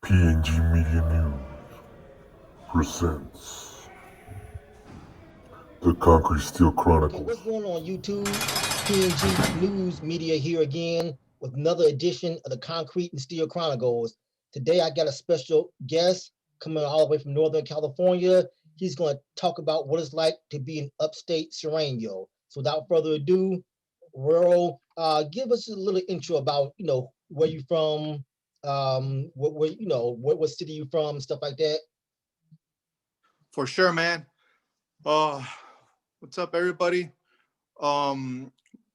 PNG Media News presents the Concrete Steel Okay, Chronicles. what's going on YouTube? PNG News Media here again with another edition of the Concrete and Steel Chronicles. Today I got a special guest coming all the way from Northern California. He's going to talk about what it's like to be in upstate Sureño. So without further ado, Rural, give us a little intro about, where you from, what city you from, stuff like that. For sure, man. Uh, what's up, everybody? Um,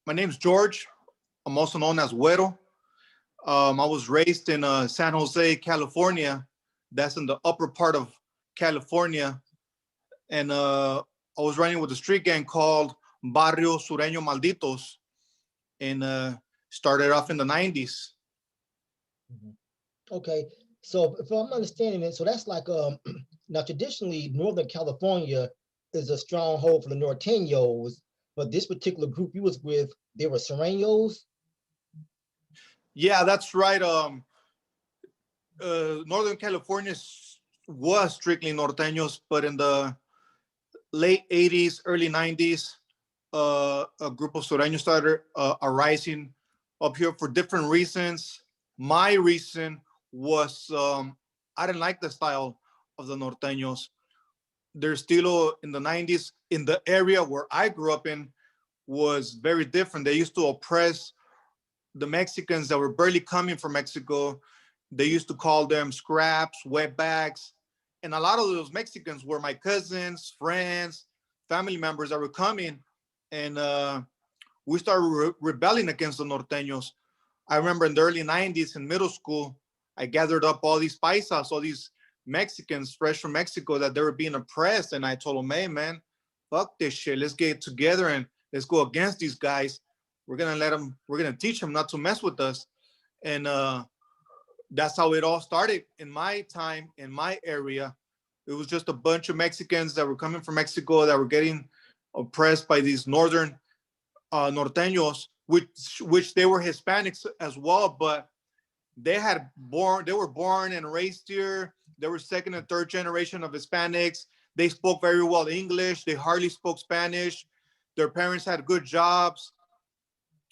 my name's George. I'm also known as Güero. I was raised in San Jose, California. That's in the upper part of California. And I was running with a street gang called Barrio Sureño Malditos. And started off in the 90s. Okay, so if I'm understanding it, so that's like now traditionally Northern California is a stronghold for the Norteños, but this particular group you was with, they were Sureños. Yeah, that's right. Northern California was strictly Norteños, but in the late 80s, early 90s, a group of Sureños started arising up here for different reasons. My reason was I didn't like the style of the Norteños. Their estilo in the 90s, in the area where I grew up in, was very different. They used to oppress the Mexicans that were barely coming from Mexico. They used to call them scraps, wetbacks. And a lot of those Mexicans were my cousins, friends, family members that were coming. And we started rebelling against the Norteños. I remember in the early 90s in middle school, I gathered up all these paisas, all these Mexicans fresh from Mexico that they were being oppressed. And I told them, hey, man, fuck this shit. Let's get together and let's go against these guys. We're going to teach them not to mess with us. And that's how it all started in my time, in my area. It was just a bunch of Mexicans that were coming from Mexico that were getting oppressed by these northern Norteños, which they were Hispanics as well, but they were born and raised here. They were second and third generation of Hispanics. They spoke very well English. They hardly spoke Spanish. Their parents had good jobs.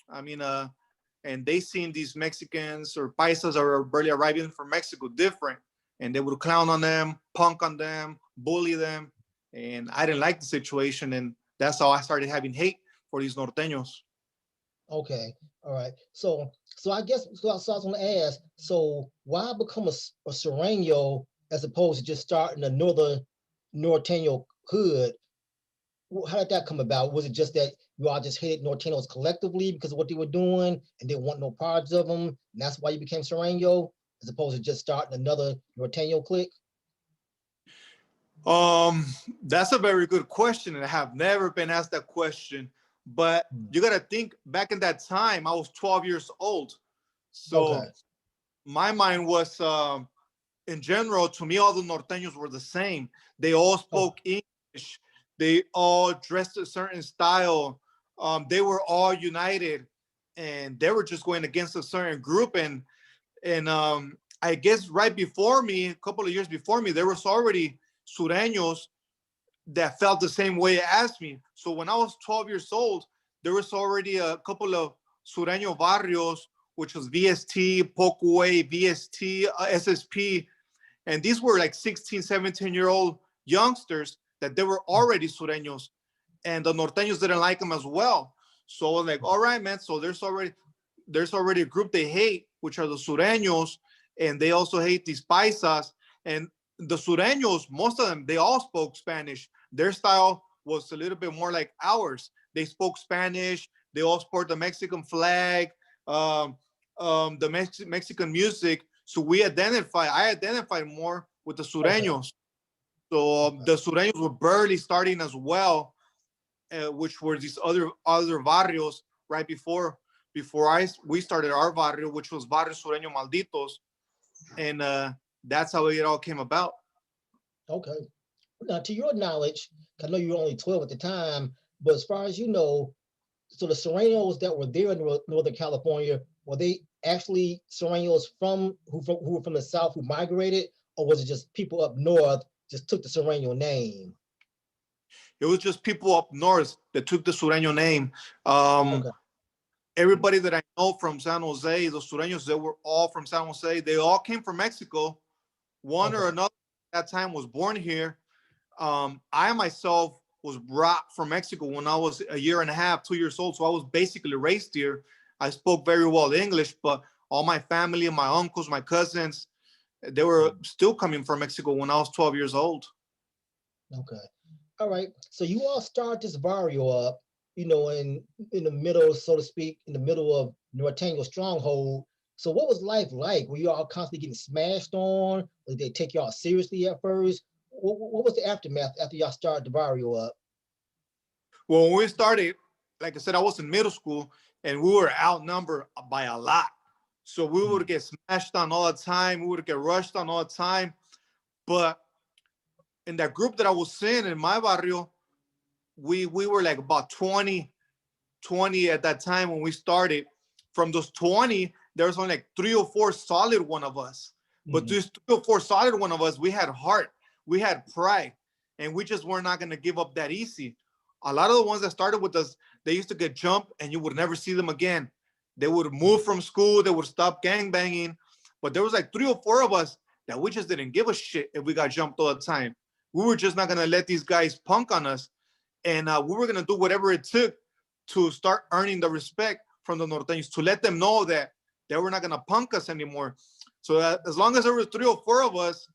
I mean, and they seen these Mexicans or paisas that were barely arriving from Mexico different, and they would clown on them, punk on them, bully them, and I didn't like the situation, and that's how I started having hate for these Norteños. Okay, all right. So I guess so I was going to ask. So why become a Sureño as opposed to just starting a Norteño hood? How did that come about? Was it just that you all just hated Norteños collectively because of what they were doing and didn't want no parts of them, and that's why you became Sureño as opposed to just starting another Norteño clique? That's a very good question, and I have never been asked that question. But you gotta think back in that time, I was 12 years old. So Okay. my mind was in general, to me, all the Norteños were the same. They all spoke English. They all dressed a certain style. They were all united, and they were just going against a certain group. And I guess right before me, a couple of years before me, there was already Sureños that felt the same way as me. So when I was 12 years old, there was already a couple of Sureño barrios, which was VST, Pokeway, VST, SSP. And these were like 16, 17-year-old youngsters that they were already Sureños. And the Norteños didn't like them as well. So like, all right, man. So there's already a group they hate, which are the Sureños, and they also hate these paisas. And the Sureños, most of them, they all spoke Spanish. Their style was a little bit more like ours. They spoke Spanish. They all sport the Mexican flag, the Mexican music. So I identified more with the Sureños. So the Sureños were barely starting as well, which were these other barrios right before we started our barrio, which was Barrio Sureño Malditos, and that's how it all came about. Okay. Now, to your knowledge, I know you were only 12 at the time, but as far as you know, so the Sureños that were there in Northern California, were they actually Sureños who were from the South who migrated, or was it just people up north just took the Sureño name? It was just people up north that took the Sureño name. Um, Okay. Everybody that I know from San Jose, the Sureños, they were all from San Jose. They all came from Mexico. One or Okay. another at that time was born here. I myself was brought from Mexico when I was a year and a half, 2 years old. So I was basically raised here. I spoke very well English, but all my family, my uncles, my cousins, they were still coming from Mexico when I was 12 years old. Okay. All right. So you all start this barrio up, in the middle, so to speak, in the middle of Norteño stronghold. So what was life like? Were you all constantly getting smashed on? Did they take y'all seriously at first? What was the aftermath after y'all started the barrio up? Well, when we started, like I said, I was in middle school and we were outnumbered by a lot. So we would get smashed on all the time. We would get rushed on all the time. But in that group that I was in my barrio, we were like about 20 at that time when we started. From those 20, there was only like 3 or 4 solid one of us. But Mhm. these 3 or 4 solid one of us, we had heart, we had pride, and we just were not going to give up that easy. A lot of the ones that started with us, they used to get jumped and you would never see them again. They would move from school, they would stop gang banging. But there was like 3 or 4 of us that we just didn't give a shit if we got jumped all the time. We were just not going to let these guys punk on us. And we were going to do whatever it took to start earning the respect from the norteños, to let them know that they were not going to punk us anymore. So as long as there were 3 or 4 of us,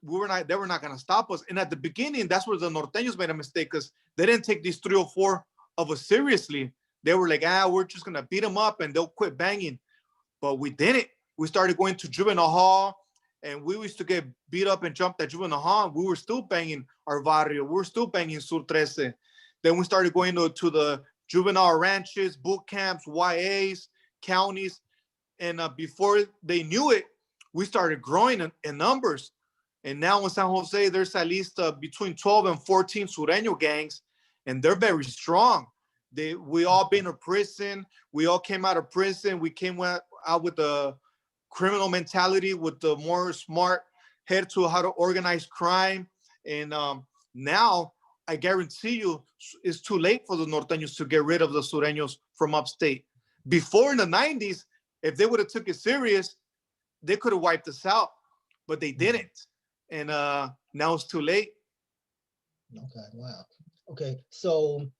they were not going to stop us. And at the beginning, that's where the norteños made a mistake, because they didn't take these 3 or 4 of us seriously. They were like, we're just going to beat them up and they'll quit banging. But we didn't. We started going to juvenile hall, and we used to get beat up and jumped at juvenile hall. We were still banging our barrio. We were still banging Sur 13. Then we started going to the juvenile ranches, boot camps, YAs, counties. And before they knew it, we started growing in numbers. And now in San Jose, there's at least between 12 and 14 Sureño gangs, and they're very strong. We all been to prison. We all came out of prison. We came out with the criminal mentality, with the more smart head to how to organize crime. And now I guarantee you it's too late for the norteños to get rid of the Sureños from upstate. Before in the 90s, if they would have took it serious, they could have wiped us out, but they didn't. And now it's too late. Okay. Wow. Okay. So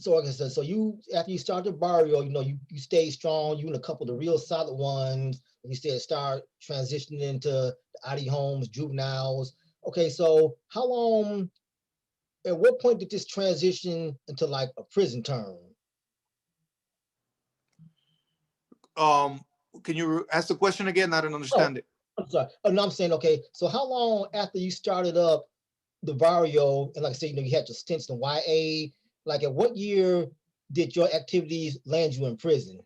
like I said, so you after you start the barrio, you stay strong. You and a couple of the real solid ones. You said start transitioning into the ID homes, juveniles. Okay, so how long? At what point did this transition into like a prison term? Um, can you ask the question again? I don't Oh, understand it. I'm sorry. Oh, no, I'm saying okay. So how long after you started up the barrio, and like I said, you had your stints in YA. Like, at what year did your activities land you in prison?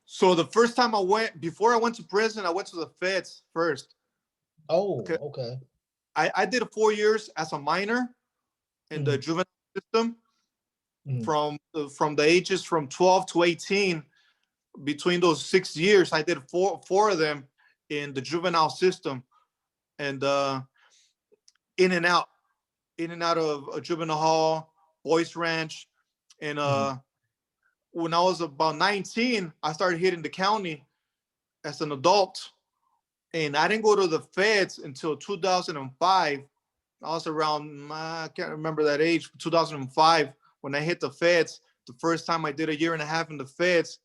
So the first time before I went to prison, I went to the feds first. Oh, Okay. okay. I did 4 years as a minor in the juvenile system, Mhm. from the ages from 12 to 18. Between those 6 years, I did four of them in the juvenile system, and in and out, of a juvenile hall, boys ranch. And when I was about 19, I started hitting the county as an adult, and I didn't go to the feds until 2005. I was around, I can't remember that age, 2005, when I hit the feds. The first time I did a year and a half in the feds.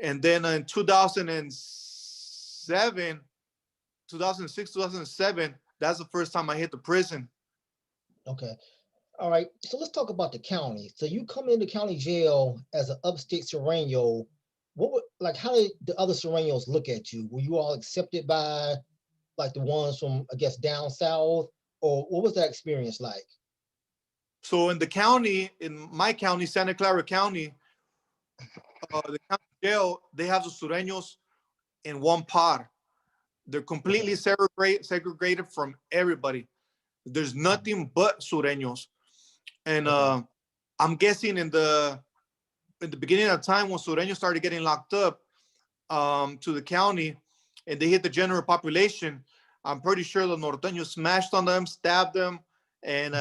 And then in 2007, 2006, 2007, that's the first time I hit the prison. Okay. All right. So let's talk about the county. So you come into county jail as an upstate Sureño. How did the other Sureños look at you? Were you all accepted by like the ones from, I guess, down south? Or what was that experience like? So in the county, in my county, Santa Clara County, the county jail, they have the Sureños in one pod. They're completely segregated from everybody. There's nothing but Sureños. And Okay. I'm guessing in the in the beginning of time when Sureño started getting locked up to the county, and they hit the general population, I'm pretty sure the Norteños smashed on them, stabbed them, and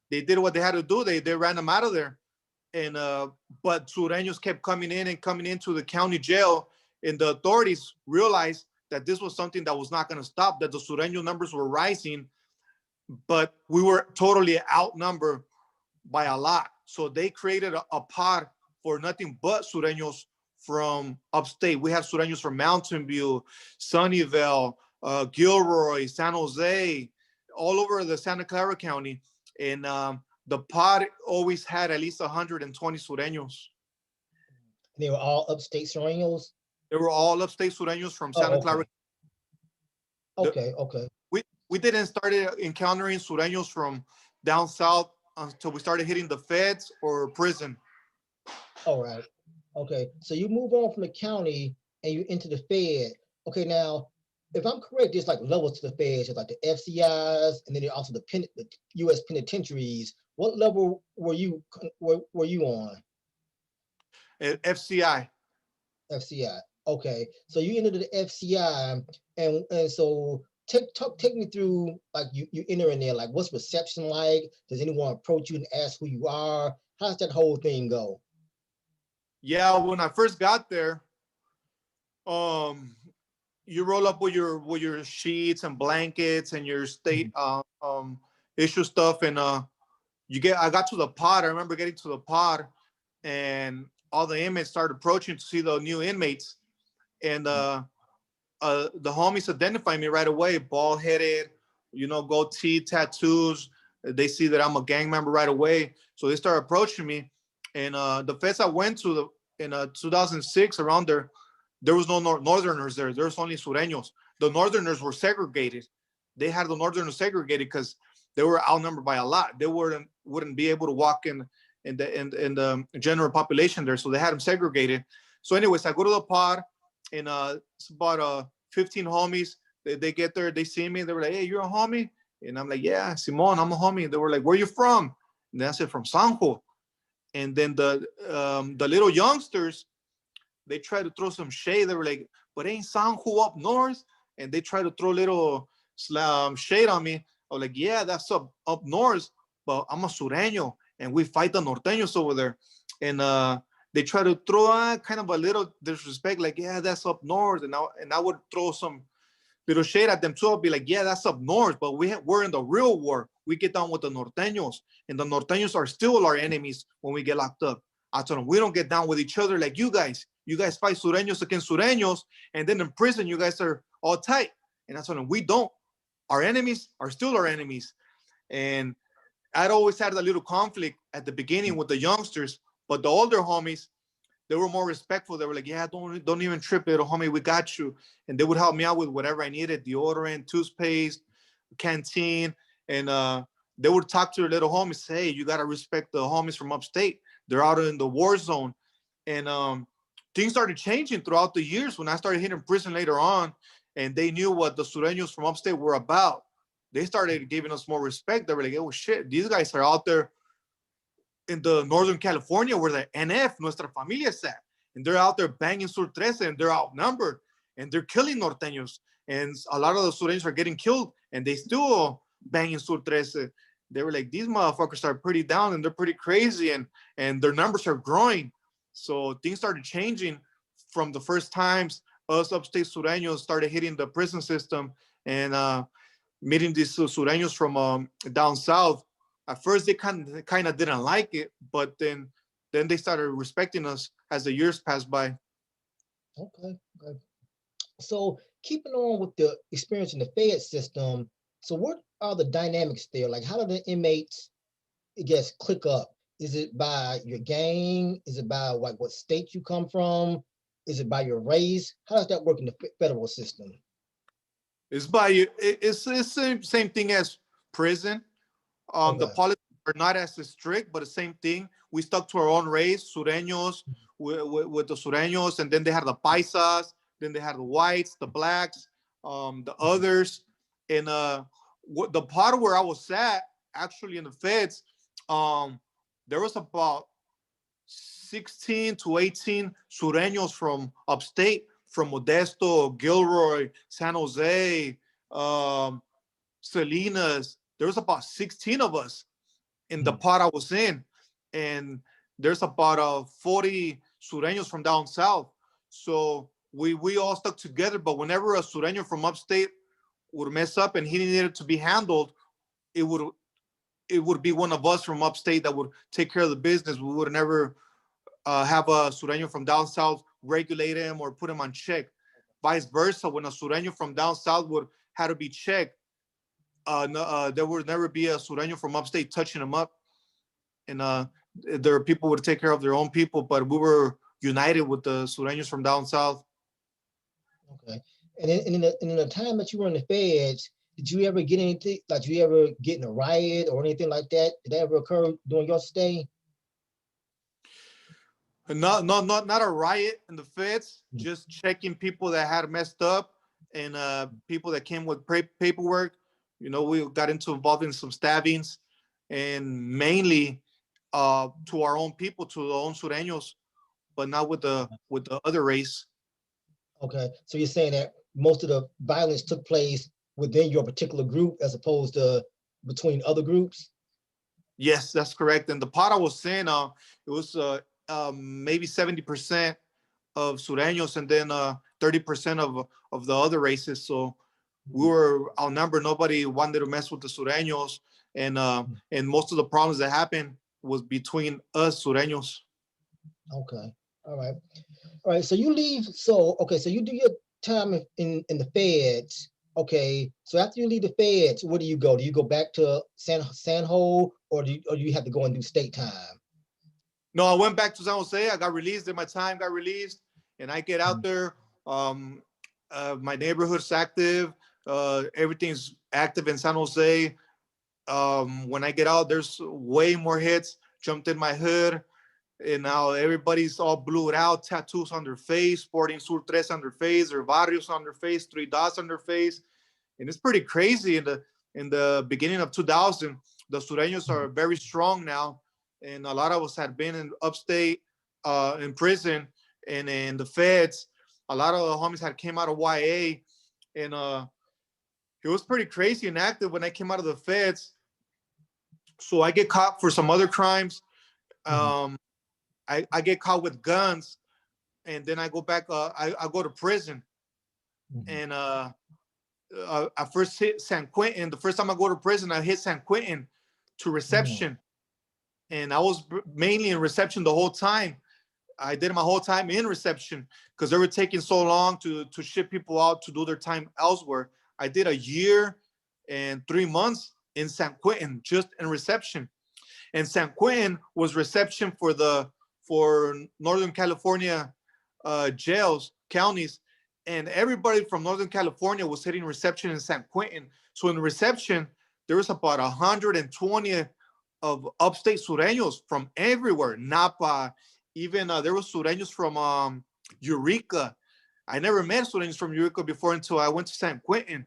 they did what they had to do. They ran them out of there. And but Sureños kept coming in and coming into the county jail, and the authorities realized that this was something that was not going to stop, that the Sureño numbers were rising, but we were totally outnumbered by a lot. So they created a pod for nothing but Sureños from upstate. We have Sureños from Mountain View, Sunnyvale, Gilroy, San Jose, all over the Santa Clara County. And the pod always had at least 120 Sureños. They were all upstate Sureños? They were all upstate Sureños from Oh, Santa okay. Clara. Okay, okay. We didn't start encountering Sureños from down south until we started hitting the feds or prison. All right. Okay. So you move on from the county and you into the Fed. Okay, now, if I'm correct, there's like levels to the feds, there's like the FCIs, and then there's also the U.S. penitentiaries. What level were you on? FCI. FCI. Okay, so you entered the FCI, and so take me through, like, you enter in there, like, what's reception like? Does anyone approach you and ask who you are? How's that whole thing go? Yeah, when I first got there, you roll up with your sheets and blankets and your state issue stuff, and I got to the pod. I remember getting to the pod, and all the inmates started approaching to see the new inmates, and the homies identified me right away, bald headed, goatee, tattoos. They see that I'm a gang member right away, so they started approaching me. And the feds I went to in 2006, around there was no Northerners there. There was only Sureños. The Northerners were segregated. They had the Northerners segregated because they were outnumbered by a lot. They wouldn't be able to walk in the general population there, so they had them segregated. So, anyways, I go to the pod, and it's about 15 homies. They get there, they see me, they were like, "Hey, you're a homie?" And I'm like, "Yeah, Simon, I'm a homie." And they were like, "Where you from?" And I said, "From Sanjo." And then the little youngsters, they try to throw some shade. They were like, "But ain't Sanjo up north?" And they try to throw little shade on me. I was like, "Yeah, that's up north, but I'm a Sureño, and we fight the Norteños over there." And they try to throw kind of a little disrespect, like, "Yeah, that's up north." And I would throw some little shade at them too. I'd be like, "Yeah, that's up north, but we're in the real war. We get down with the Norteños, and the Norteños are still our enemies when we get locked up." I told them, "We don't get down with each other like you guys. You guys fight Sureños against Sureños, and then in prison, you guys are all tight." And I told them, "We don't. Our enemies are still our enemies." And I'd always had a little conflict at the beginning with the youngsters, but the older homies, they were more respectful. They were like, "Yeah, don't even trip, little homie. We got you." And they would help me out with whatever I needed: deodorant, toothpaste, canteen. And they would talk to their little homies, say, "Hey, you got to respect the homies from upstate. They're out in the war zone." And things started changing throughout the years when I started hitting prison later on, and they knew what the Sureños from upstate were about. They started giving us more respect. They were like, "Oh, shit, these guys are out there in the Northern California where the NF, Nuestra Familia, is at. And they're out there banging Sur 13, and they're outnumbered, and they're killing Norteños. And a lot of the Sureños are getting killed, and they still banging Sur 13." They were like, "These motherfuckers are pretty down, and they're pretty crazy, and their numbers are growing." So things started changing from the first times us upstate Sureños started hitting the prison system and meeting these Sureños from down south. At first, they kind of didn't like it, but then they started respecting us as the years passed by. Okay, okay. So keeping on with the experience in the Fed system, so what are the dynamics there? Like, how do the inmates, I guess, click up? Is it by your gang? Is it by like what state you come from? Is it by your race? How does that work in the federal system? It's by you. It's the same thing as prison. The Okay. policies are not as strict, but the same thing. We stuck to our own race, Sureños, with the Sureños, and then they had the Paisas, then they had the whites, the blacks, the others. And the part where I was at, actually in the feds, there was about 16 to 18 Sureños from upstate, from Modesto, Gilroy, San Jose, Salinas. There was about 16 of us in the pot I was in. And there's about 40 Sureños from down south. So we all stuck together. But whenever a Sureño from upstate would mess up and he needed to be handled, it would be one of us from upstate that would take care of the business. We would never have a Sureño from down south regulate him or put him on check. Vice versa, when a Sureño from down south would have to be checked, there would never be a Sureño from upstate touching him up. And there people would take care of their own people, but we were united with the Sureños from down south. Okay. And in the time that you were in the feds, did you ever get anything, like you ever get in a riot or anything like that? Did that ever occur during your stay? Not a riot in the feds, just checking people that had messed up and people that came with paperwork. You know, we got involved in some stabbings, and mainly to our own people, to the own Sureños, but not with the other race. Okay, so you're saying that most of the violence took place within your particular group as opposed to between other groups? Yes, that's correct. And the part I was saying, it was maybe 70% of Sureños and then 30% of the other races. So we were outnumbered. Nobody wanted to mess with the Sureños, and most of the problems that happened was between us Sureños. Okay, all right. So you leave. So you do your time in the feds. Okay, so after you leave the feds, where do you go? Do you go back to San Jose, or do you have to go and do state time? No, I went back to San Jose. I got released. Then my time got released, and I get out there. My neighborhood's active. Everything's active in San Jose. When I get out, there's way more hits. Jumped in my hood, and now everybody's all blued out, tattoos on their face, sporting Sur 3 on their face, or Barrios on their face, 3 dots on their face. And it's pretty crazy. In the beginning of 2000, the Sureños are very strong now. And a lot of us had been in upstate, in prison, and in the feds. A lot of the homies had came out of YA, and it was pretty crazy and active when I came out of the feds. So I get caught for some other crimes. I get caught with guns, and then I go back. I go to prison, and I first hit San Quentin. The first time I go to prison, I hit San Quentin to reception. And I was mainly in reception the whole time. I did my whole time in reception because they were taking so long to ship people out to do their time elsewhere. I did 1 year and 3 months in San Quentin, just in reception. And San Quentin was reception for Northern California jails, counties. And everybody from Northern California was hitting reception in San Quentin. So in reception, there was about 120 of upstate Sureños from everywhere. Napa, even there was Sureños from Eureka. I never met Sureños from Eureka before until I went to San Quentin.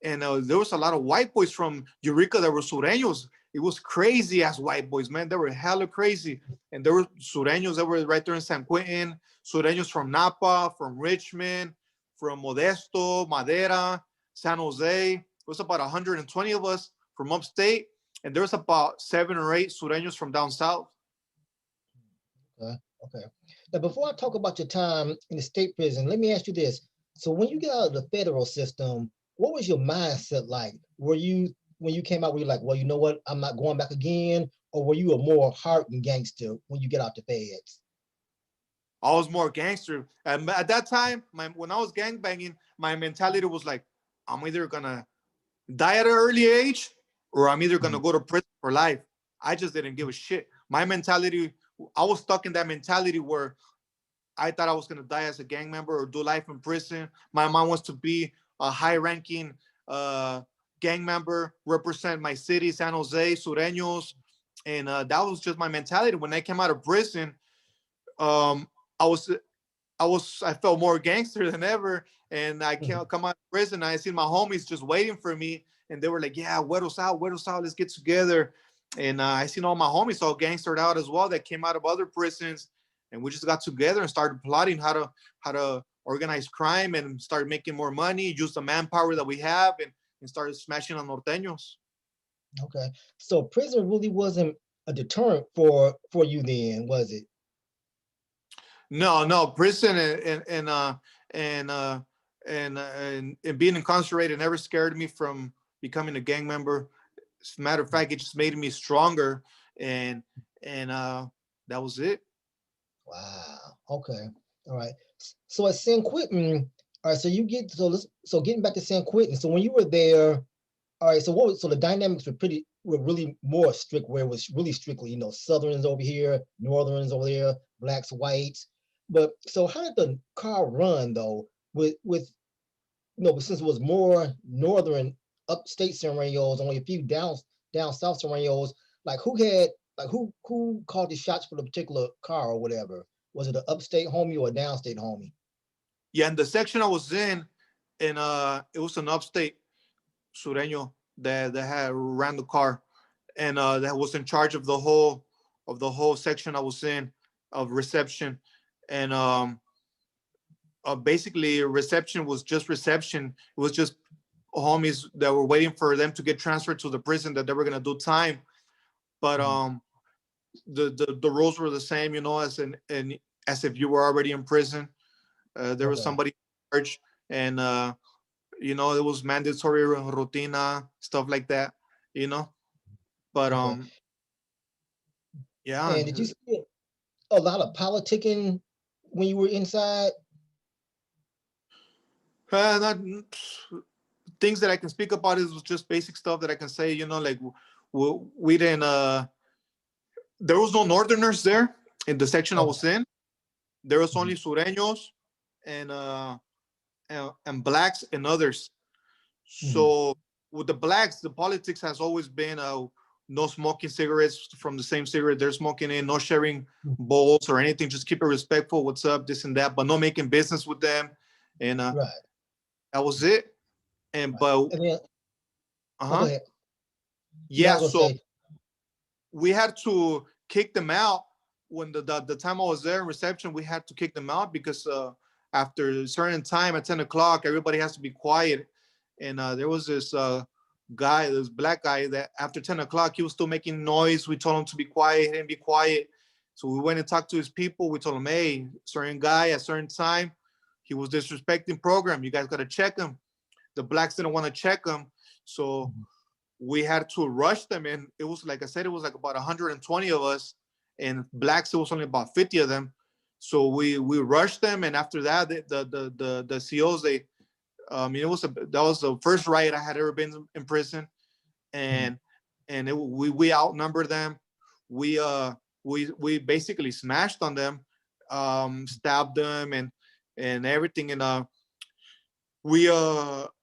And there was a lot of white boys from Eureka that were Sureños. It was crazy as white boys, man. They were hella crazy. And there were Sureños that were right there in San Quentin, Sureños from Napa, from Richmond, from Modesto, Madera, San Jose. It was about 120 of us from upstate. And there's about 7 or 8 Sureños from down south. Okay. Now, before I talk about your time in the state prison, let me ask you this. So when you get out of the federal system, what was your mindset like? When you came out, were you like, well, you know what, I'm not going back again? Or were you a more hardened gangster when you get out the feds? I was more gangster. And at that time, when I was gangbanging, my mentality was like, I'm either going to die at an early age, or I'm either going to go to prison for life. I just didn't give a shit. My mentality, I was stuck in that mentality where I thought I was going to die as a gang member or do life in prison. My mom wants to be a high-ranking gang member, represent my city, San Jose, Sureños. And that was just my mentality. When I came out of prison, I felt more gangster than ever. And I can't come out of prison. I seen my homies just waiting for me. And they were like, yeah, Güeros out, let's get together. And I seen all my homies all gangstered out as well that came out of other prisons, and we just got together and started plotting how to organize crime and start making more money, use the manpower that we have, and started smashing on norteños. Okay. So prison really wasn't a deterrent for you then, was it? No, no, prison and and being incarcerated never scared me from becoming a gang member. As a matter of fact, it just made me stronger, and and that was it. Wow. Okay. All right. So at San Quentin, all right. So you get so getting back to San Quentin. So when you were there, all right. So so the dynamics were really more strict, where it was really strictly, Southerns over here, Northerns over there, blacks, whites. But so how did the car run though? With since it was more northern upstate Sureños, only a few down south Sureños, like who called the shots for the particular car or whatever? Was it an upstate homie or a downstate homie? Yeah, in the section I was in, and it was an upstate Sureño that had ran the car, and that was in charge of the whole section I was in of reception, and basically reception was just reception. It was just homies that were waiting for them to get transferred to the prison that they were gonna do time. But the rules were the same, as if you were already in prison. There was Okay. somebody in charge, and it was mandatory rutina stuff like that, you know. But Okay. yeah, And did you see a lot of politicking when you were inside? not things that I can speak about is just basic stuff that I can say. Like we didn't. There was no Northerners there in the section I Okay. was in. There was only Sureños and and blacks and others. So with the blacks, the politics has always been no smoking cigarettes from the same cigarette they're smoking in, no sharing bowls or anything. Just keep it respectful. What's up, this and that, but no making business with them. And Right. that was it. And Right. but And then, go uh-huh. ahead. Yeah, I was so gonna say, we had to kick them out when the time I was there in reception. We had to kick them out because after a certain time at 10 o'clock, everybody has to be quiet. And there was this guy, this black guy, that after 10 o'clock, he was still making noise. We told him to be quiet and be quiet. So we went and talked to his people. We told him, hey, certain guy at certain time, he was disrespecting program. You guys got to check him. The blacks didn't want to check him. So we had to rush them. And it was, like I said, it was like about 120 of us. And blacks, it was only about 50 of them. So we rushed them. And after that, the COs, that was the first riot I had ever been in prison. And we outnumbered them. We basically smashed on them, stabbed them and everything. And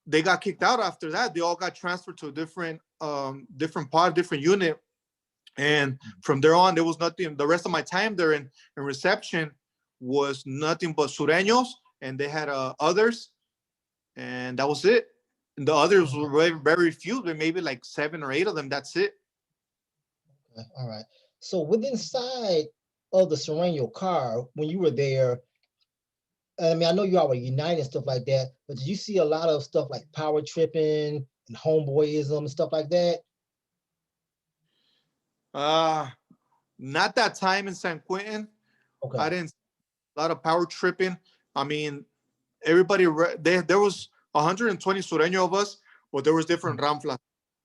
they got kicked out after that. They all got transferred to a different different unit. And from there on, there was nothing. The rest of my time there in reception was nothing but Sureños, and they had others, and that was it. And the others were very, very few, but maybe like 7 or 8 of them. That's it. Okay, all right. So within inside of the Sureño car, when you were there, I mean, I know you all were united and stuff like that, but did you see a lot of stuff like power tripping and homeboyism and stuff like that? Not that time in San Quentin. Okay. I didn't see a lot of power tripping. I mean, everybody there was 120 Sureño of us, but there was different ramflas.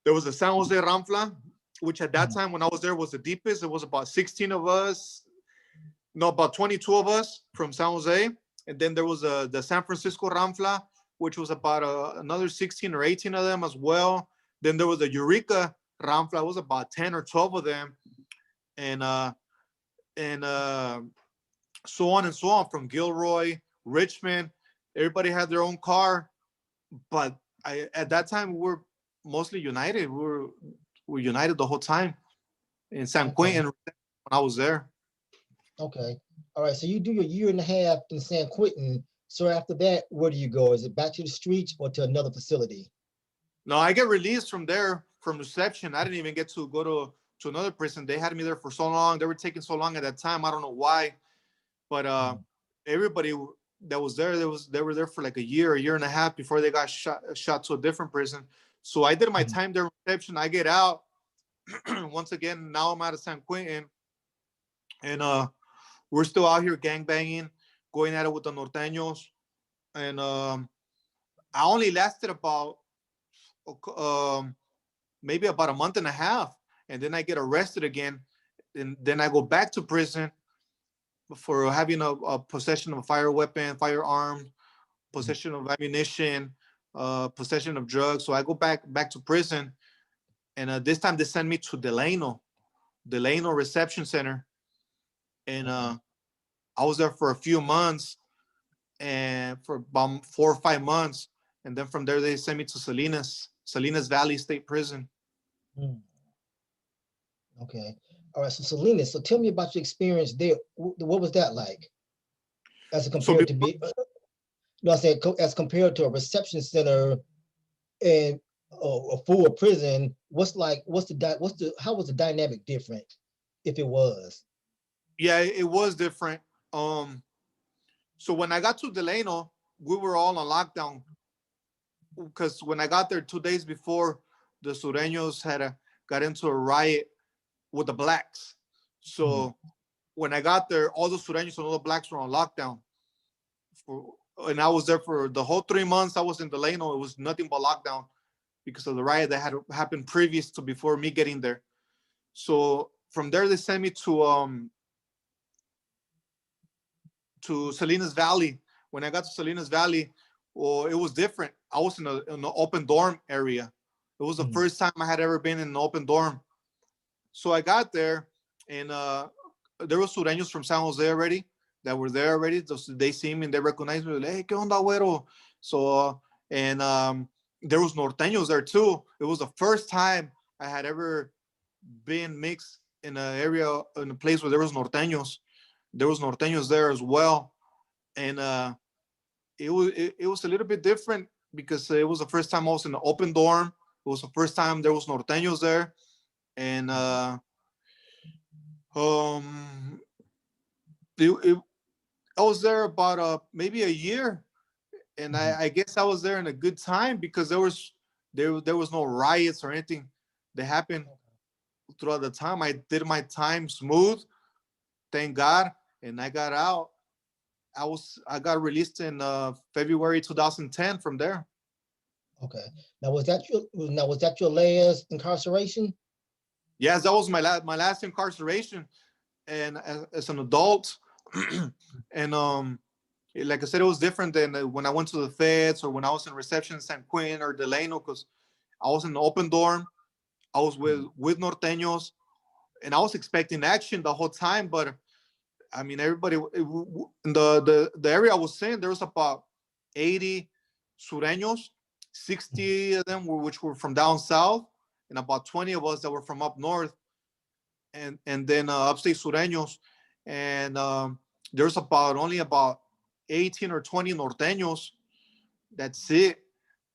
There was the San Jose ramfla, which at that time when I was there was the deepest. It was about 16 of us, no, about 22 of us from San Jose. And then there was the San Francisco ramfla, which was about another 16 or 18 of them as well. Then there was the Eureka ramfla. It was about 10 or 12 of them. And so on and so on, from Gilroy, Richmond. Everybody had their own car, but at that time we were mostly united. We were united the whole time in San Quentin when I was there. Okay. All right. So you do your year and a half in San Quentin. So after that, where do you go? Is it back to the streets or to another facility? No, I get released from there from reception. I didn't even get to go to another prison. They had me there for so long. They were taking so long at that time. I don't know why, but everybody that was there, they were there for like a year and a half before they got shot to a different prison. So I did my time there, reception. I get out. Once again, now I'm out of San Quentin, and we're still out here gang banging, going at it with the norteños, and I only lasted about maybe about a month and a half, and then I get arrested again, and then I go back to prison for having a possession of a firearm, possession of ammunition, possession of drugs. So I go back to prison, and this time they send me to Delano Reception Center, and I was there for a few months, and for about 4 or 5 months, and then from there they sent me to Salinas Valley State Prison. Mm. Okay. All right. So Salinas, so tell me about your experience there. What was that like? As compared to be, no, I said as compared to a reception center and a full prison. How was the dynamic different, if it was? Yeah, it was different. So when I got to Delano, we were all on lockdown because when I got there 2 days before, the Sureños got into a riot with the blacks. So when I got there, all the Sureños and all the blacks were on lockdown. And I was there for the whole 3 months. I was in Delano. It was nothing but lockdown because of the riot that had happened previous to before me getting there. So from there, they sent me to Salinas Valley. When I got to Salinas Valley, well, it was different. I was in an open dorm area. It was the first time I had ever been in an open dorm. So I got there, and there were Sureños from San Jose already that were there already. They see me and they recognize me. Like, hey, ¿qué onda, güero? So, and there was norteños there too. It was the first time I had ever been mixed in an area, in a place where there was norteños. There was norteños there as well, and it was a little bit different because it was the first time I was in an open dorm. It was the first time there was norteños there, and I was there about maybe a year, and I guess I was there in a good time because there was no riots or anything that happened throughout the time. I did my time smooth, thank God, and I got out. I got released in February 2010 from there. Okay. Now was that your last incarceration? Yes, that was my last incarceration, and as an adult, and like I said, it was different than when I went to the feds or when I was in reception in San Quentin or Delano, because I was in an open dorm. I was with norteños, and I was expecting action the whole time. But I mean, everybody in the area I was in, there was about 80 Sureños, 60 of them which were from down south, and about 20 of us that were from up north, and then upstate Sureños, and there's only about 18 or 20 norteños. That's it.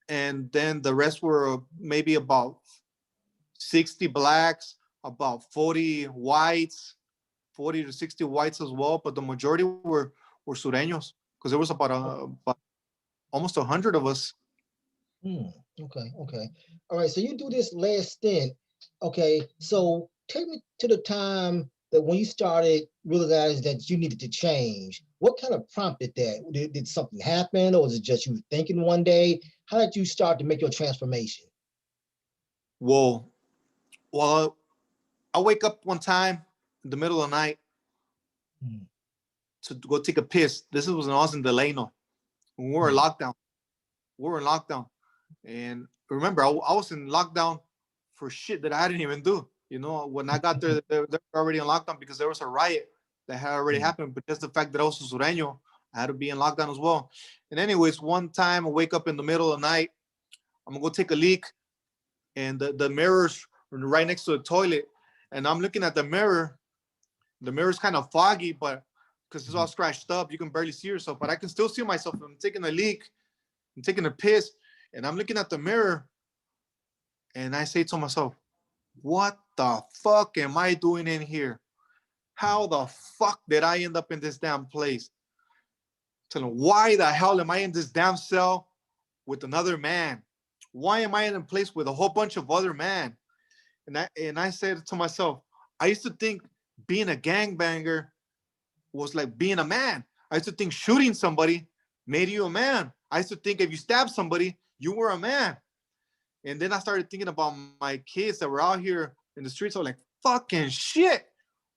And then the rest were maybe about 60 blacks, about 40 whites, 40 to 60 whites as well. But the majority were Sureños because there was about almost 100 of us. Okay. All right. So you do this last stint. Okay. So take me to the time that when you started realizing that you needed to change. What kind of prompted that? Did something happen, or was it just you thinking one day? How did you start to make your transformation? Well, I wake up one time in the middle of the night to go take a piss. This was when I was in Delano. When we were in lockdown. And remember, I was in lockdown for shit that I didn't even do. You know, when I got there, they were already in lockdown because there was a riot that had already happened. But just the fact that I was a Sureño, I had to be in lockdown as well. And anyways, one time I wake up in the middle of the night, I'm gonna go take a leak, and the mirror's right next to the toilet, and I'm looking at the mirror. The mirror's kind of foggy, but because it's all scratched up, you can barely see yourself. But I can still see myself. I'm taking a leak, I'm taking a piss, and I'm looking at the mirror, and I say to myself, what the fuck am I doing in here? How the fuck did I end up in this damn place? Tell him, why the hell am I in this damn cell with another man? Why am I in a place with a whole bunch of other men? And I said to myself, I used to think being a gangbanger was like being a man. I used to think shooting somebody made you a man. I used to think if you stabbed somebody, you were a man. And then I started thinking about my kids that were out here in the streets. I was like, fucking shit.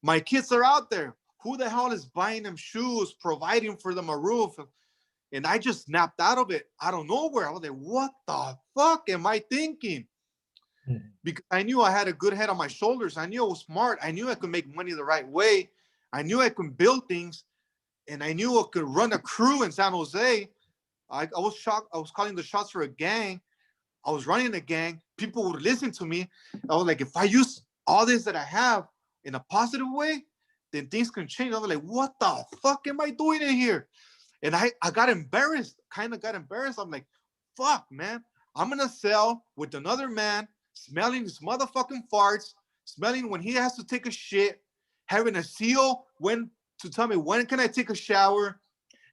My kids are out there. Who the hell is buying them shoes, providing for them a roof? And I just snapped out of it out of nowhere. I was like, what the fuck am I thinking? Because I knew I had a good head on my shoulders. I knew I was smart. I knew I could make money the right way. I knew I could build things. And I knew I could run a crew in San Jose. I was shocked. I was calling the shots for a gang. I was running a gang. People would listen to me. I was like, if I use all this that I have in a positive way, then things can change. I was like, what the fuck am I doing in here? And I got embarrassed, kind of got embarrassed. I'm like, fuck, man. I'm going to sell with another man, smelling his motherfucking farts, smelling when he has to take a shit, having a seal when to tell me when can I take a shower,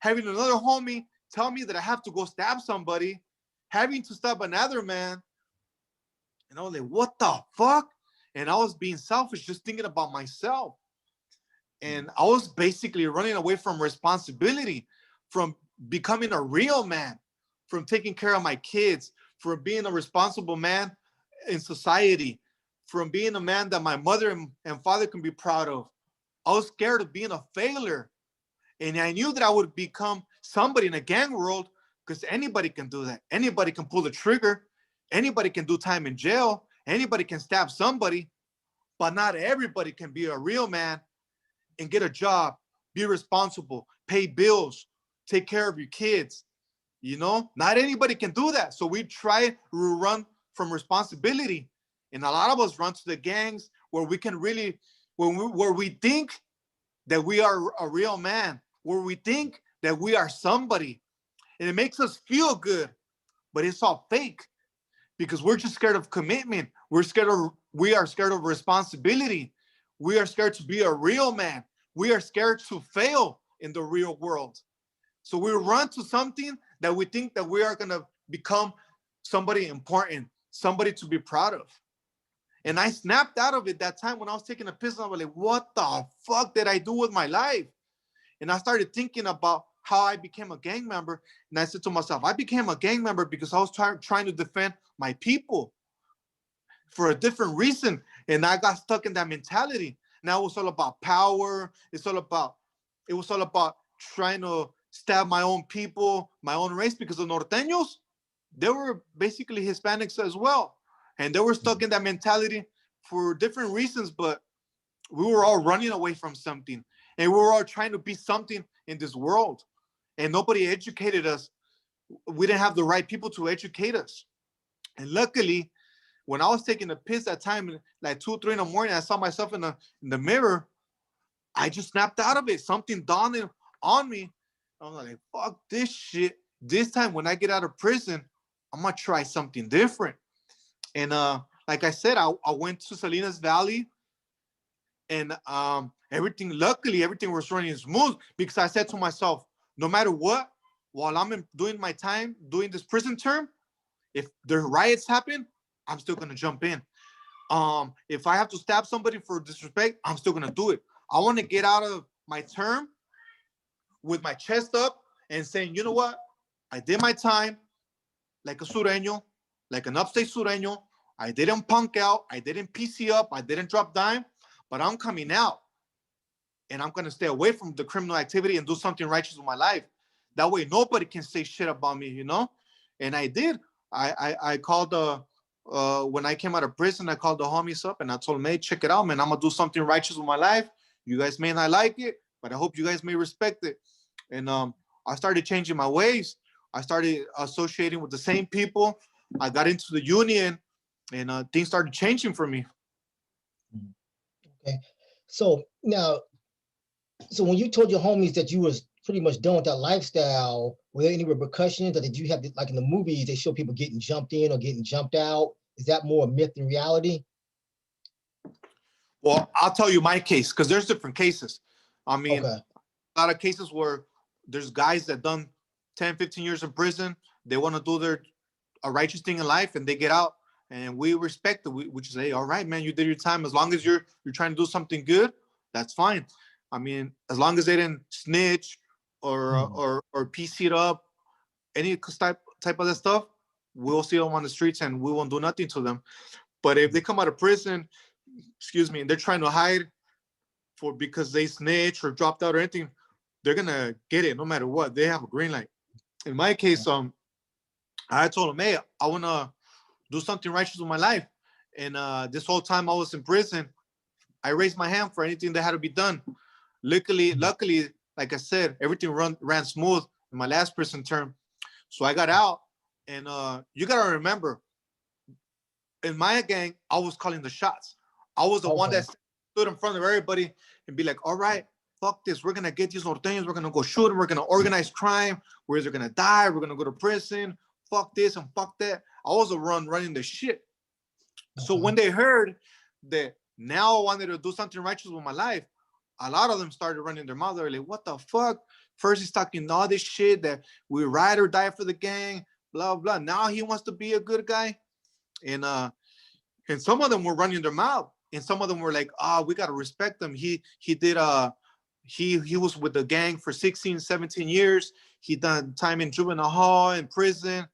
having another homie tell me that I have to go stab somebody, having to stab another man. And I was like, what the fuck? And I was being selfish, just thinking about myself. And I was basically running away from responsibility, from becoming a real man, from taking care of my kids, from being a responsible man in society, from being a man that my mother and father can be proud of. I was scared of being a failure. And I knew that I would become somebody in a gang world, because anybody can do that. Anybody can pull the trigger. Anybody can do time in jail. Anybody can stab somebody. But not everybody can be a real man and get a job, be responsible, pay bills, take care of your kids. You know, not anybody can do that. So we try to run from responsibility. And a lot of us run to the gangs where we can really, where we think that we are a real man, where we think that we are somebody. And it makes us feel good, but it's all fake, because we're just scared of commitment. We are scared of responsibility. We are scared to be a real man. We are scared to fail in the real world. So we run to something that we think that we are going to become somebody important, somebody to be proud of. And I snapped out of it that time when I was taking a piss. I was like, what the fuck did I do with my life? And I started thinking about how I became a gang member. And I said to myself, I became a gang member because I was trying to defend my people for a different reason. And I got stuck in that mentality. Now it's all about power. It was all about trying to stab my own people, my own race, because the Norteños, they were basically Hispanics as well. And they were stuck in that mentality for different reasons, but we were all running away from something. And we were all trying to be something in this world. And nobody educated us. We didn't have the right people to educate us. And luckily, when I was taking a piss that time, like 2 or 3 in the morning, I saw myself in the mirror. I just snapped out of it. Something dawned on me. I was like, fuck this shit. This time when I get out of prison, I'm going to try something different. And like I said, I went to Salinas Valley, and luckily everything was running smooth, because I said to myself, no matter what, while I'm doing my time, doing this prison term, if the riots happen, I'm still going to jump in. If I have to stab somebody for disrespect, I'm still going to do it. I want to get out of my term with my chest up and saying, you know what? I did my time like a Sureño, like an upstate Sureño. I didn't punk out. I didn't PC up. I didn't drop dime, but I'm coming out, and I'm going to stay away from the criminal activity and do something righteous with my life. That way, nobody can say shit about me, you know? And I did. I called when I came out of prison, I called the homies up and I told them, hey, check it out, man. I'm going to do something righteous with my life. You guys may not like it, but I hope you guys may respect it. And I started changing my ways. I started associating with the same people. I got into the union, and things started changing for me. Okay. So now, so when you told your homies that you was pretty much done with that lifestyle, were there any repercussions, or did you have, like in the movies, they show people getting jumped in or getting jumped out? Is that more a myth than reality? Well, I'll tell you my case because there's different cases. I mean, Okay. a lot of cases where there's guys that done 10, 15 years in prison. They want to do their a righteous thing in life and they get out and we respect it. We just say, all right, man, you did your time. As long as you're trying to do something good, that's fine. I mean, as long as they didn't snitch or PC it up, any type of that stuff, we'll see them on the streets and we won't do nothing to them. But if they come out of prison, excuse me, and they're trying to hide for because they snitch or dropped out or anything, they're gonna get it no matter what. They have a green light. In my case, I told him, hey, I wanna do something righteous with my life. And this whole time I was in prison, I raised my hand for anything that had to be done. Luckily, like I said, everything ran smooth in my last prison term. So I got out, and you gotta remember, in my gang, I was calling the shots. I was the one that stood in front of everybody and be like, all right, fuck this. We're gonna get these norteños. We're gonna go shoot them. We're gonna organize crime. We're either gonna die. We're gonna go to prison. Fuck this and fuck that. I was running the shit. So when they heard that now I wanted to do something righteous with my life, a lot of them started running their mouth. They were like, what the fuck? First he's talking all this shit that we ride or die for the gang, blah, blah. Now he wants to be a good guy. And some of them were running their mouth. And some of them were like, we got to respect him. He was with the gang for 16, 17 years. He done time in juvenile hall, in prison.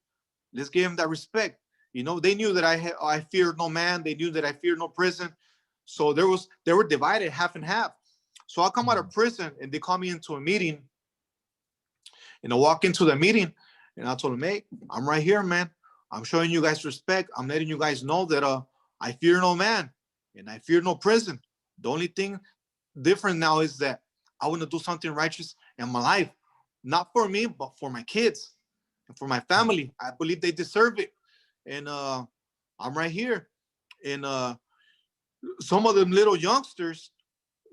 Let's give him that respect. You know, they knew that I feared no man. They knew that I feared no prison. So they were divided half and half. So I come out of prison and they call me into a meeting. And I walk into the meeting and I told them, hey, I'm right here, man. I'm showing you guys respect. I'm letting you guys know that I fear no man and I fear no prison. The only thing different now is that I want to do something righteous in my life, not for me, but for my kids and for my family. I believe they deserve it. And I'm right here. And some of them little youngsters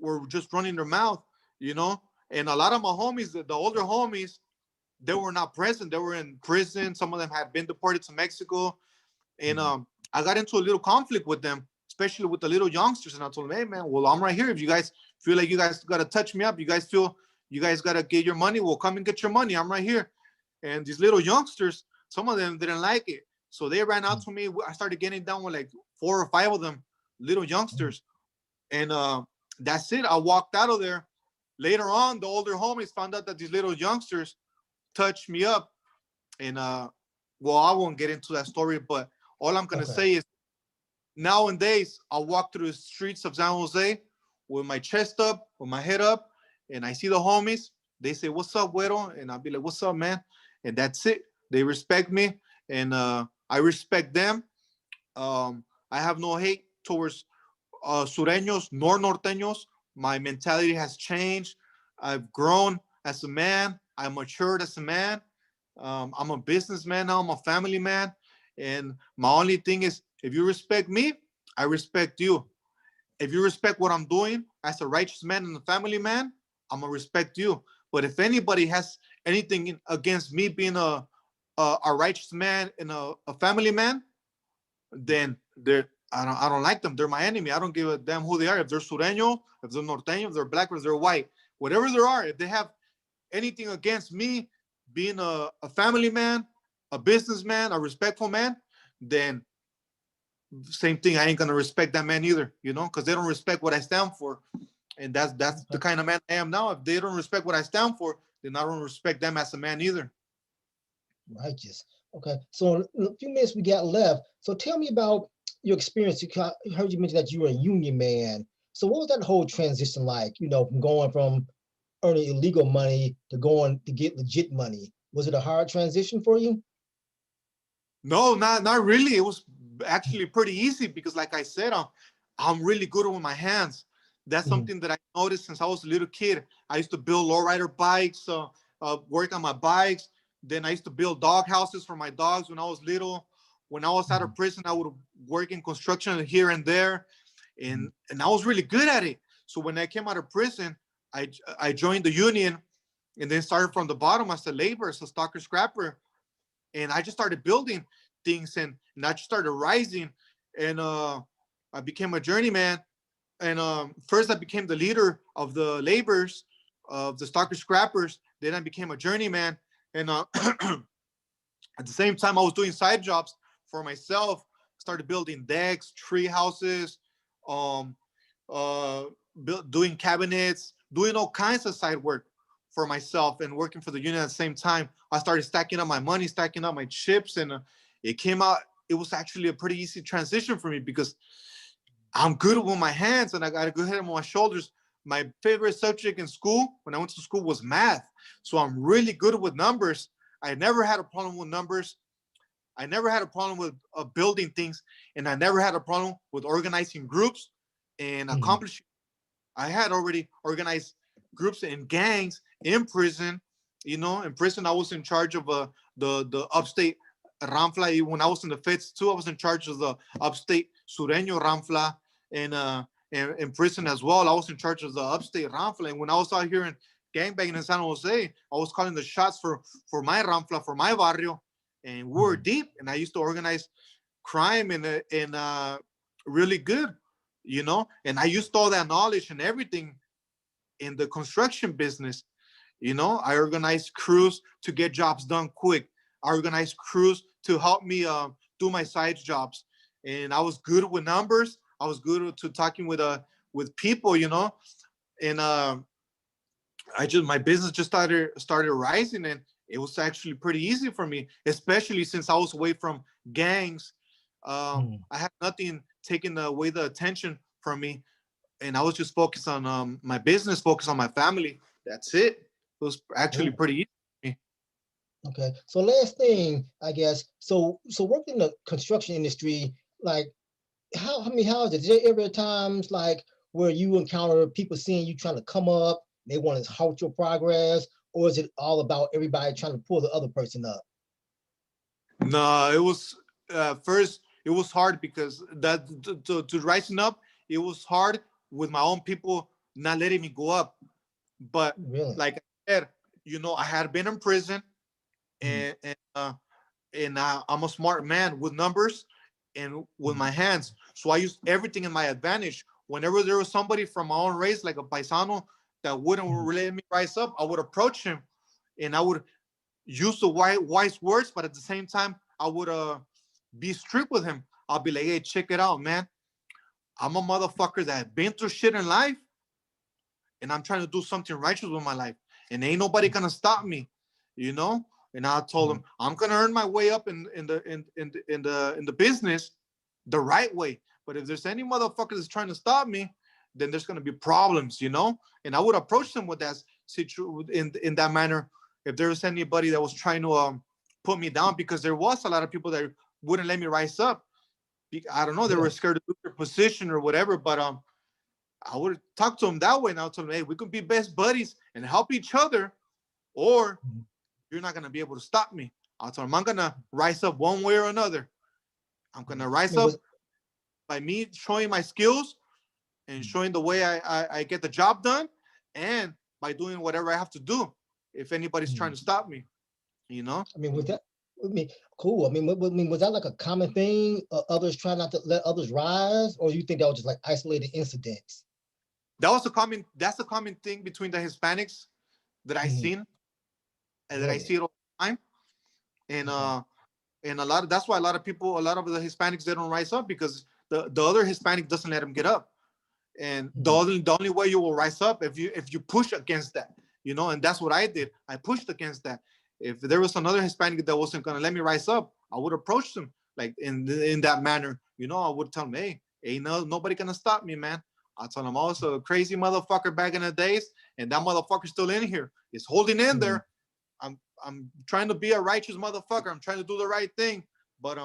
were just running their mouth, you know. And a lot of my homies, the older homies, they were not present. They were in prison. Some of them had been deported to Mexico. And I got into a little conflict with them, especially with the little youngsters. And I told them, hey, man, well, I'm right here. If you guys feel like you guys got to touch me up, you guys feel you guys got to get your money, well, come and get your money. I'm right here. And these little youngsters, some of them didn't like it. So they ran out to me. I started getting down with like 4 or 5 of them, little youngsters. And that's it. I walked out of there. Later on, the older homies found out that these little youngsters touched me up. And well, I won't get into that story, but all I'm gonna say is nowadays I walk through the streets of San Jose with my chest up, with my head up, and I see the homies. They say, "What's up, güero?" And I'll be like, "What's up, man?" And that's it. They respect me, and I respect them. I have no hate towards Sureños nor Norteños. My mentality has changed. I've grown as a man. I matured as a man. I'm a businessman now. I'm a family man. And my only thing is, if you respect me, I respect you. If you respect what I'm doing as a righteous man and a family man, I'm going to respect you. But if anybody has anything against me being a righteous man and a family man, then I don't like them. They're my enemy. I don't give a damn who they are. If they're Sureño, if they're Norteño, if they're black, or if they're white, whatever they are, if they have anything against me being a family man, a businessman, a respectful man, then same thing. I ain't gonna respect that man either, you know, because they don't respect what I stand for. And that's the kind of man I am now. If they don't respect what I stand for, then I don't respect them as a man either. Righteous. Okay. So in a few minutes we got left. So tell me about your experience. I heard you mention that you were a union man. So what was that whole transition like? You know, from going from earning illegal money to going to get legit money. Was it a hard transition for you? No, not really. It was actually pretty easy because, like I said, I'm really good with my hands. That's something that I noticed since I was a little kid. I used to build lowrider bikes, work on my bikes. Then I used to build dog houses for my dogs when I was little. When I was out of prison, I would work in construction here and there, and I was really good at it. So when I came out of prison, I joined the union, and then started from the bottom as a laborer, as a stalker scrapper, and I just started building things, and I just started rising, and I became a journeyman. first I became the leader of the laborers, of the stocker scrappers. Then I became a journeyman. And at the same time, I was doing side jobs for myself. Started building decks, tree houses, um, doing cabinets, doing all kinds of side work for myself and working for the union at the same time. I started stacking up my money, stacking up my chips, and it came out. It was actually a pretty easy transition for me because I'm good with my hands and I got a good head on my shoulders. My favorite subject in school when I went to school was math. So I'm really good with numbers. I never had a problem with numbers. I never had a problem with building things. And I never had a problem with organizing groups and accomplishing. I had already organized groups and gangs in prison. You know, in prison, I was in charge of the upstate Ramfla. When I was in the feds too, I was in charge of the upstate Sureño Ramfla. And in prison as well, I was in charge of the upstate Ramfla. And when I was out here in gangbanging in San Jose, I was calling the shots for my Ramfla, for my barrio. And we were deep. And I used to organize crime and really good, you know. And I used all that knowledge and everything in the construction business. You know, I organized crews to get jobs done quick. I organized crews to help me do my side jobs. And I was good with numbers. I was good to talking with people, you know. And my business just started rising, and it was actually pretty easy for me, especially since I was away from gangs. I had nothing taking away the attention from me, and I was just focused on my business, focused on my family. That's it. It was actually pretty easy for me. Okay. So last thing, I guess. So working in the construction industry, like how is it? Is there ever times like where you encounter people seeing you trying to come up, they want to halt your progress, or is it all about everybody trying to pull the other person up? No, it was first. It was hard because that to rising up, it was hard with my own people not letting me go up. But Really? like I said, you know, I had been in prison, and I'm a smart man with numbers and with my hands. So I used everything in my advantage. Whenever there was somebody from my own race, like a paisano, that wouldn't let me rise up, I would approach him, and I would use the wise words, but at the same time, I would be strict with him. I'll be like, hey, check it out, man. I'm a motherfucker that been through shit in life, and I'm trying to do something righteous with my life, and ain't nobody gonna stop me, you know. And I told him I'm gonna earn my way up in the business the right way. But if there's any motherfucker that's trying to stop me, then there's gonna be problems, you know. And I would approach them with that in that manner. If there was anybody that was trying to put me down, because there was a lot of people that wouldn't let me rise up. I don't know, they were scared to lose their position or whatever. But I would talk to them that way, and I would tell them, hey, we can be best buddies and help each other, or you're not gonna be able to stop me. I'll tell them I'm gonna rise up one way or another. I'm gonna rise up by me showing my skills and showing the way I get the job done, and by doing whatever I have to do if anybody's trying to stop me, you know. I mean, was that? I mean, cool. I mean, was that like a common thing? Others try not to let others rise, or you think that was just like isolated incidents? That's a common thing between the Hispanics that I've seen, and that I see it all the time. And a lot of that's why a lot of the Hispanics, they don't rise up, because the other Hispanic doesn't let them get up. And the only way you will rise up if you push against that, you know. And that's what I did. I pushed against that. If there was another Hispanic that wasn't gonna let me rise up, I would approach them like in that manner, you know. I would tell them, hey, ain't nobody gonna stop me, man. I tell them I was a crazy motherfucker back in the days, and that motherfucker's still in here. It's holding in there. I'm trying to be a righteous motherfucker. I'm trying to do the right thing, but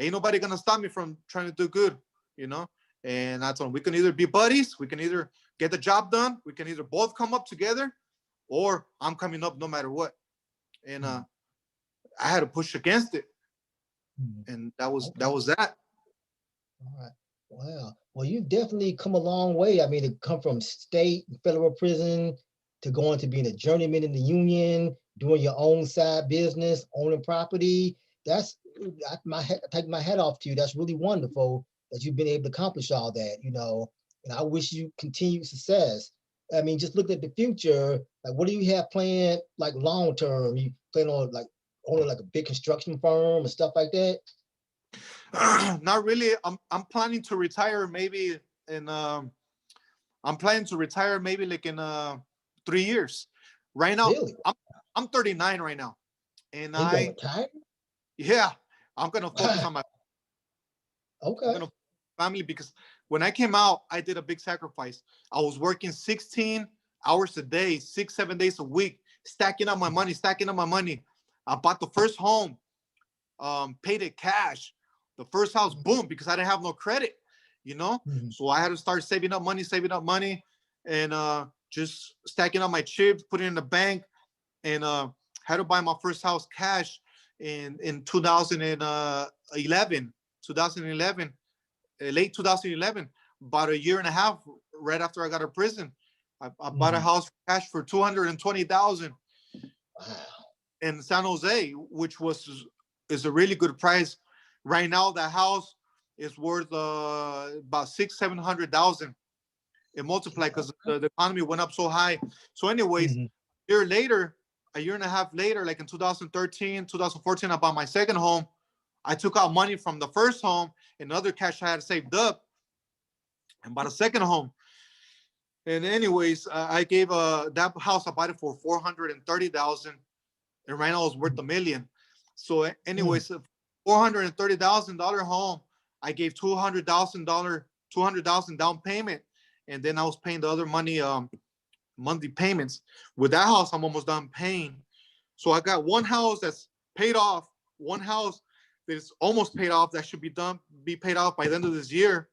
ain't nobody gonna stop me from trying to do good, you know. And I told them we can either be buddies, we can either get the job done, we can either both come up together, or I'm coming up no matter what. And I had to push against it, and that was that. All right. Wow. Well, you've definitely come a long way. I mean, to come from state and federal prison to going to being a journeyman in the union, doing your own side business, owning property. That's I take my hat off to you. That's really wonderful that you've been able to accomplish all that, you know. and I wish you continued success. I mean, just look at the future. Like, what do you have planned, like long term? You plan on like owning like a big construction firm and stuff like that? Not really. I'm planning to retire maybe in I'm planning to retire maybe like in 3 years. Right now, Really? I'm 39 right now, and Are you gonna retire? yeah, I'm gonna focus on my I'm Okay. gonna family because when I came out, I did a big sacrifice. I was working 16 hours a day, 6, 7 days a week, stacking up my money. I bought the first home, paid it cash. The first house, boom, because I didn't have no credit, you know. Mhm. So I had to start saving up money, and just stacking up my chips, putting it in the bank, and had to buy my first house cash in 2011, 2011, late 2011, about a year and a half right after I got out of prison. I bought a Mhm. house cash for 220,000 Wow. in San Jose, which is a really good price. Right now, the house is worth about 600,000, 700,000. It multiplied because the economy went up so high. So, anyways, Mhm. year later, a year and a half later, like in 2013, 2014, I bought my second home. I took out money from the first home and other cash I had saved up and bought a second home. And anyways, I gave that house, I bought it for 430,000, and right now it's worth 1 million. So, Mm. anyways, $430,000 home. I gave $200,000 down payment, and then I was paying the other money, monthly payments. With that house, I'm almost done paying. So I got one house that's paid off, one house that is almost paid off that should be paid off by the end of this year.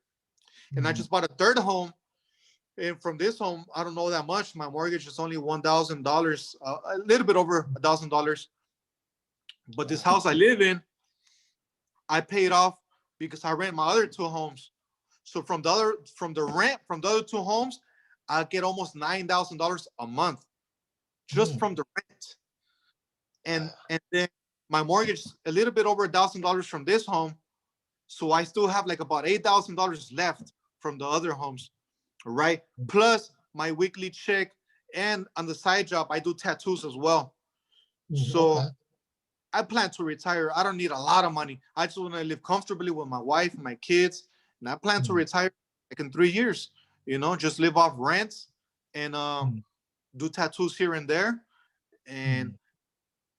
And I Mhm. just bought a third home. And from this home, I don't know that much. My mortgage is only $1,000, a little bit over $1,000. But this Wow. house I live in, I paid off because I rent my other two homes. So from the rent from the other two homes, I get almost $9,000 a month just Mm. from the rent. and Wow. and then my mortgage a little bit over $1,000 from this home, so I still have like about $8,000 left from the other homes, right? Plus my weekly check, and on the side job I do tattoos as well. Mhm. So Okay. I plan to retire. I don't need a lot of money. I just want to live comfortably with my wife and my kids, and I plan to Mhm. retire like in 3 years. Just live off rents and Mhm. do tattoos here and there, and Mhm.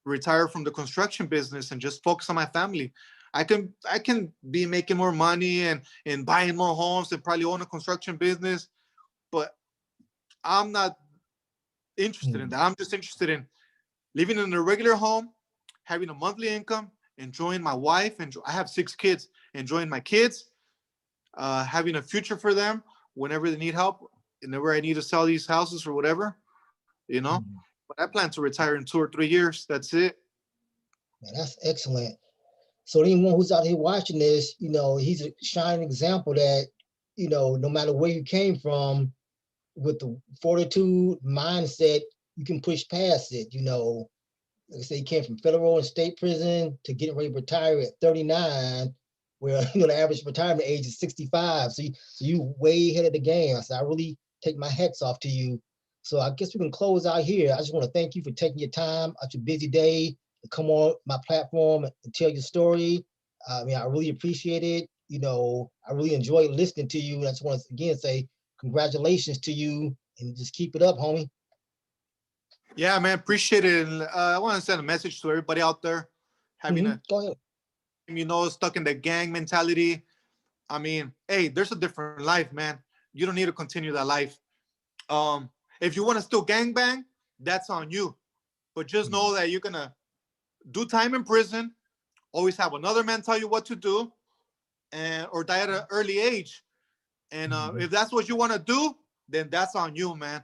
retire from the construction business and just focus on my family. I can be making more money and buying more homes and probably own a construction business, but I'm not interested in Mhm. that. I'm just interested in living in a regular home, having a monthly income, enjoying my wife, and I have 6 kids, enjoying my kids, having a future for them whenever they need help, whenever I need to sell these houses or whatever, you know. Mhm. But I plan to retire in 2 or 3 years. That's it. Man, that's excellent. So anyone who's out here watching this, he's a shining example that, no matter where you came from, with the fortitude mindset, you can push past it. Like I say, he came from federal and state prison to getting ready to retire at 39, where the average retirement age is 65. So you way ahead of the game. I really take my hats off to you. So I guess we can close out here. I just want to thank you for taking your time out your busy day to come on my platform and tell your story. I mean, I really appreciate it. I really enjoy listening to you. And I just want to again say congratulations to you and just keep it up, homie. Yeah, man, appreciate it. And I want to send a message to everybody out there having Go ahead. stuck in the gang mentality. I mean, hey, there's a different life, man. You don't need to continue that life. Um, if you want to still gangbang, that's on you. But just Mhm. know that you're gonna do time in prison. Always have another man tell you what to do, and or die at an early age. And Mhm. if that's what you want to do, then that's on you, man.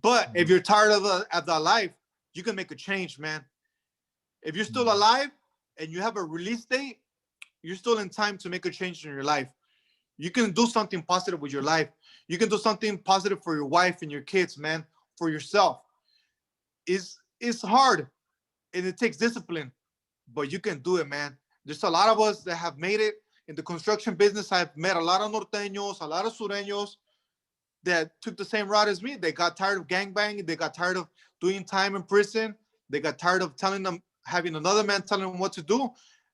But if Mhm. you're tired of that life, you can make a change, man. If you're still Mhm. alive and you have a release date, you're still in time to make a change in your life. You can do something positive with your life. You can do something positive for your wife and your kids, man, for yourself. It's hard and it takes discipline, but you can do it, man. There's a lot of us that have made it in the construction business. I've met a lot of norteños, a lot of sureños, that took the same route as me. They got tired of gangbanging. They got tired of doing time in prison. They got tired of having another man telling them what to do.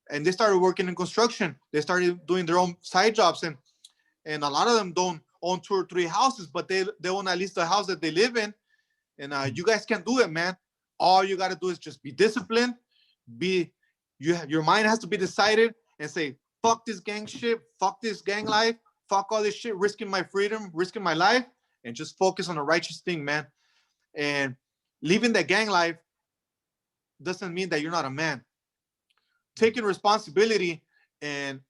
And they started working in construction. They started doing their own side jobs. And a lot of them don't own 2 or 3 houses, but they own at least the house that they live in. And you guys can do it, man. All you got to do is just be disciplined. Your mind has to be decided and say, fuck this gang shit, fuck this gang life, fuck all this shit, risking my freedom, risking my life, and just focus on the righteous thing, man. And leaving that gang life doesn't mean that you're not a man. Taking responsibility and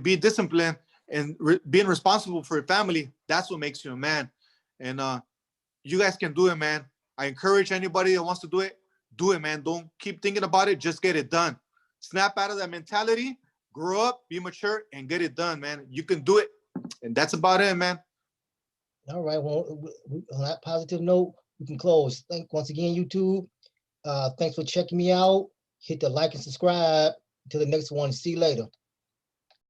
being disciplined and being responsible for your family, that's what makes you a man. And you guys can do it, man. I encourage anybody that wants to do it, man. Don't keep thinking about it, just get it done. Snap out of that mentality, grow up, be mature, and get it done, man. You can do it. And that's about it, man. All right. Well, on that positive note, we can close. Once again, YouTube. Thanks for checking me out. Hit the like and subscribe. Till the next one. See you later.